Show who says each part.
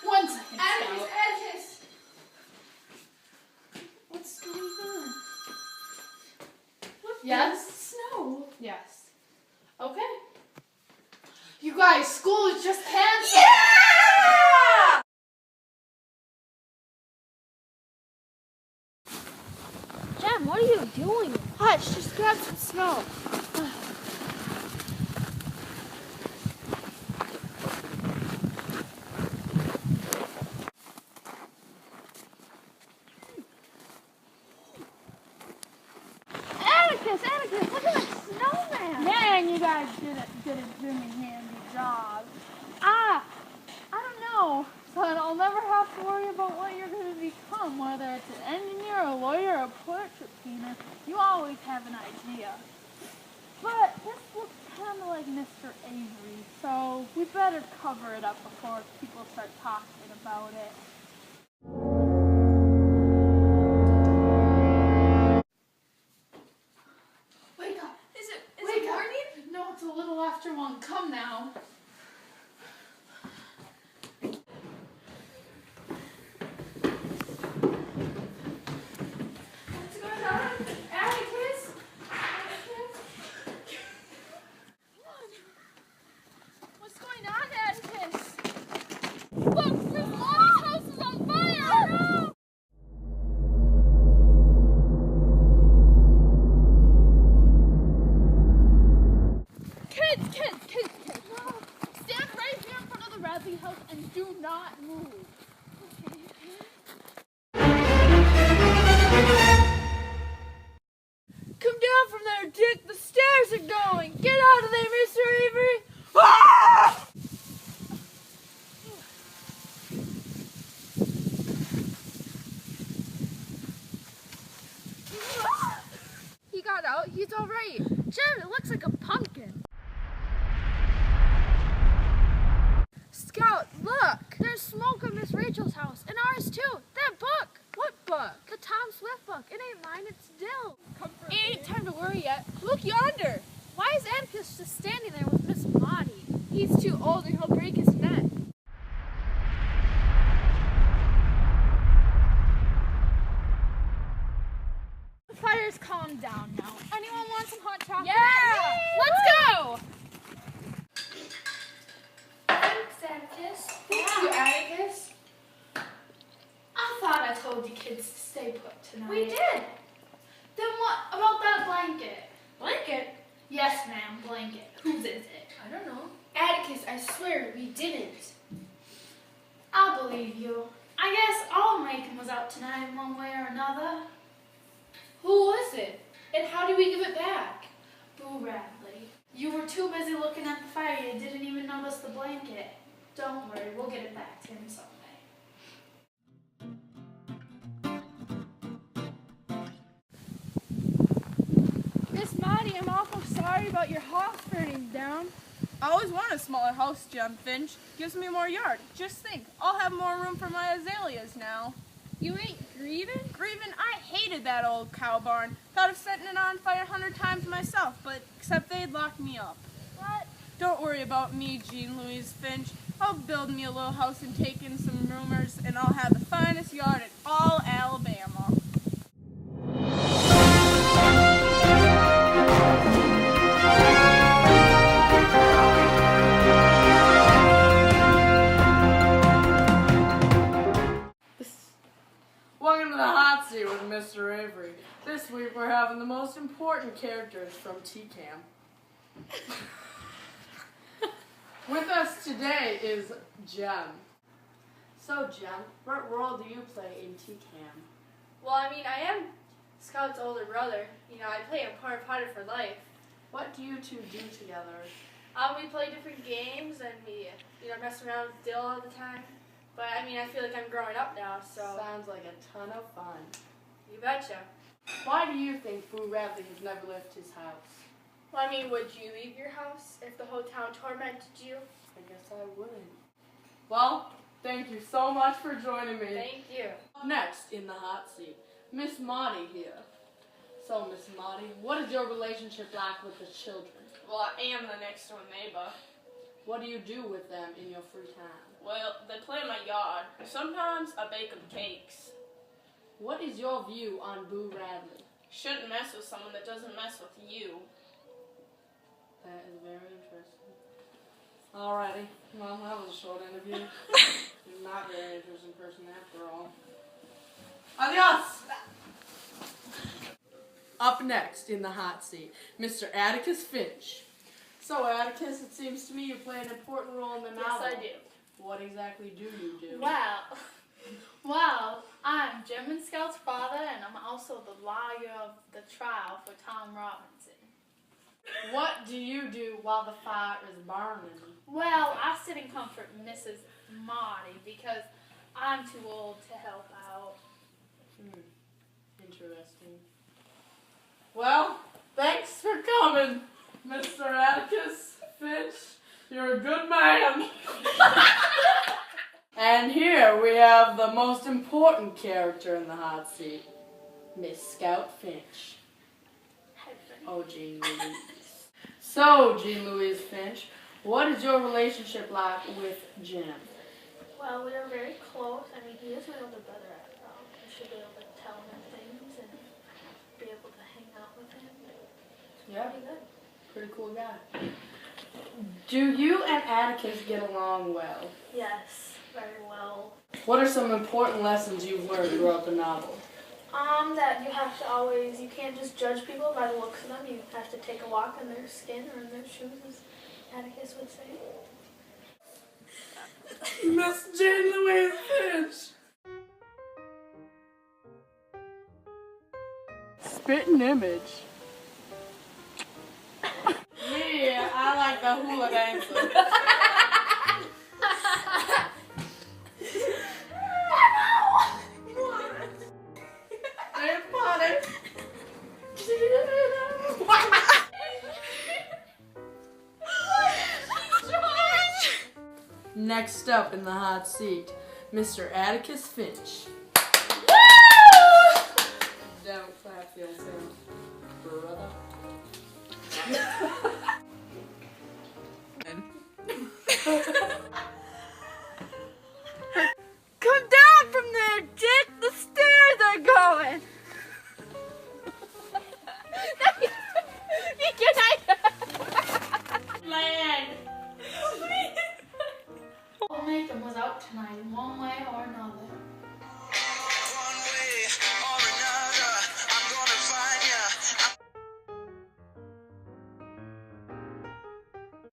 Speaker 1: 1 second,
Speaker 2: Atticus,
Speaker 1: Scout.
Speaker 2: Atticus!
Speaker 1: What's going on?
Speaker 2: What
Speaker 1: Yes?
Speaker 2: the snow?
Speaker 1: Yes. Okay. You guys, school is just canceled.
Speaker 2: Yeah!
Speaker 3: Jem, what are you doing? Hush, just grab some snow. Atticus, look at that snowman.
Speaker 4: Man, you guys didn't do me handy job. I don't know, son. I'll never have to worry about what you're going to become, whether it's an engineer, a lawyer, a portrait painter. You always have an idea. But this looks kind of like Mr. Avery, so we better cover it up before people start talking about it.
Speaker 1: Wake up.
Speaker 2: Is it
Speaker 1: Wake up.
Speaker 2: morning?
Speaker 1: No, it's a little after 1. Come now.
Speaker 2: What's going on? Atticus?
Speaker 3: What's going on, Atticus? Look, Miss Mommy's house is on fire! No! Kids! No. Stand right here in front of the Radley house and do not move. Okay. Come down from there, Dick. The stairs are going. Get out of there, Mr. Avery. Ah! He got out. He's all right. Jem, it looks like a pumpkin. Scout, look. There's smoke at Miss Rachel's house and ours too. That book. What book? The Tom Swift book. It ain't mine. It's Dill. It ain't time to worry yet. Look yonder. Why is Atticus just standing there with Miss Maudie? He's too old and he'll break his neck. The fire's calmed down now. Anyone want some hot chocolate? Yeah! Let's go!
Speaker 2: Thanks, Atticus.
Speaker 1: Thank you, Atticus. I thought I told you kids to stay put tonight.
Speaker 2: We did.
Speaker 1: Then what about that blanket?
Speaker 2: Blanket?
Speaker 1: Yes, ma'am, blanket. Whose is it?
Speaker 2: I don't know.
Speaker 1: Atticus, I swear we didn't. I believe you. I guess all Macon was out tonight in one way or another. Who was it? And how did we give it back? Boo Radley. You were too busy looking at the fire, you didn't even notice the blanket. Don't worry, we'll get it back to him someday.
Speaker 4: Miss Maudie, I'm awful sorry about your house burning down.
Speaker 5: I always wanted a smaller house, Jem Finch. Gives me more yard. Just think, I'll have more room for my azaleas now.
Speaker 4: You ain't grieving?
Speaker 5: Grievin', I hated that old cow barn. Thought of setting it on fire 100 times myself, but except they'd lock me up.
Speaker 4: What?
Speaker 5: Don't worry about me, Jean Louise Finch. I'll build me a little house and take in some roomers, and I'll have the finest yard in all Alabama.
Speaker 6: Welcome to the hot seat with Mr. Avery. This week we're having the most important characters from TKAM. With us today is Jem. So Jem, what role do you play in TKAM?
Speaker 3: Well, I mean, I am Scout's older brother. You know, I play a part for life.
Speaker 6: What do you two do together?
Speaker 3: We play different games and we, mess around with Dill all the time. But I mean, I feel like I'm growing up now, so.
Speaker 6: Sounds like a ton of fun.
Speaker 3: You betcha.
Speaker 6: Why do you think Boo Radley has never left his house?
Speaker 3: Well, I mean, would you leave your house if the whole town tormented you?
Speaker 6: I guess I wouldn't. Well, thank you so much for joining me.
Speaker 3: Thank you.
Speaker 6: Next in the hot seat, Miss Maudie here. So, Miss Maudie, what is your relationship like with the children?
Speaker 5: Well, I am the next door neighbor.
Speaker 6: What do you do with them in your free time?
Speaker 5: Well, they play in my yard. Sometimes I bake them cakes.
Speaker 6: What is your view on Boo Radley?
Speaker 5: Shouldn't mess with someone that doesn't mess with you.
Speaker 6: That is very interesting. Alrighty. Well, that was a short interview. You're not a very interesting person after all. Adios! Up next in the hot seat, Mr. Atticus Finch. So, Atticus, it seems to me you play an important role in the novel.
Speaker 5: Yes, I do.
Speaker 6: What exactly do you do?
Speaker 1: Well, I'm German Scout's father, and I'm also the lawyer of the trial for Tom Robinson.
Speaker 6: What do you do while the fire is burning?
Speaker 1: Well, I sit and comfort Mrs. Marty because I'm too old to help out.
Speaker 6: Interesting. Well, thanks for coming, Mr. Atticus Finch. You're a good man. And here we have the most important character in the hot seat, Miss Scout Finch. Oh, Jean Louise. So, Jean Louise Finch, what is your relationship like with Jim?
Speaker 2: Well, we are very close. I mean, he is my older brother after all. I should be able to tell him things and be able to hang out with him.
Speaker 6: Yeah,
Speaker 2: Pretty good.
Speaker 6: pretty cool guy. Do you and Atticus get along well?
Speaker 2: Yes, very well.
Speaker 6: What are some important lessons you've learned throughout the novel?
Speaker 2: That you have to always, you can't just judge people by the looks of them. You have to take a walk in their skin or in their shoes, as Atticus would say.
Speaker 6: Miss Jean Louise Finch. Spitting image. Yeah, I like the hula dancer. Hey, buddy. Next up in the hot seat, Mr. Atticus Finch. Don't clap yourself, brother.
Speaker 3: Come down from there, Dick! The stairs are going!
Speaker 1: Old Macon was out tonight in one way or another.
Speaker 7: One way